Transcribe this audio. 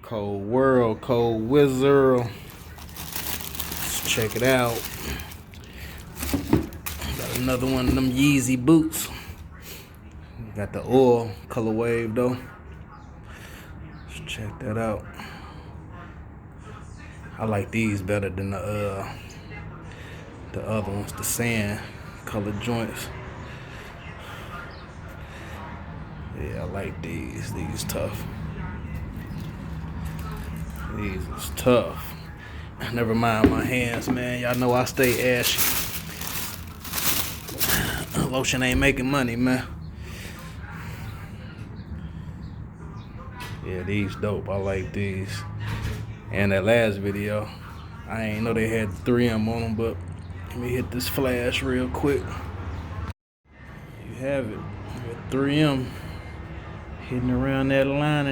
Cold World, Cold Wizard. Let's check it out. Got another one of them Yeezy boots. Got the oil color wave though. Let's check that out. I like these better than the other ones, the sand colored joints. Yeah, I like these. These tough. These is tough. Never mind my hands, man. Y'all know I stay ashy. Lotion ain't making money, man. Yeah, these dope. I like these. And that last video, I ain't know they had 3M on them, but let me hit this flash real quick. You have it. 3M hitting around that line.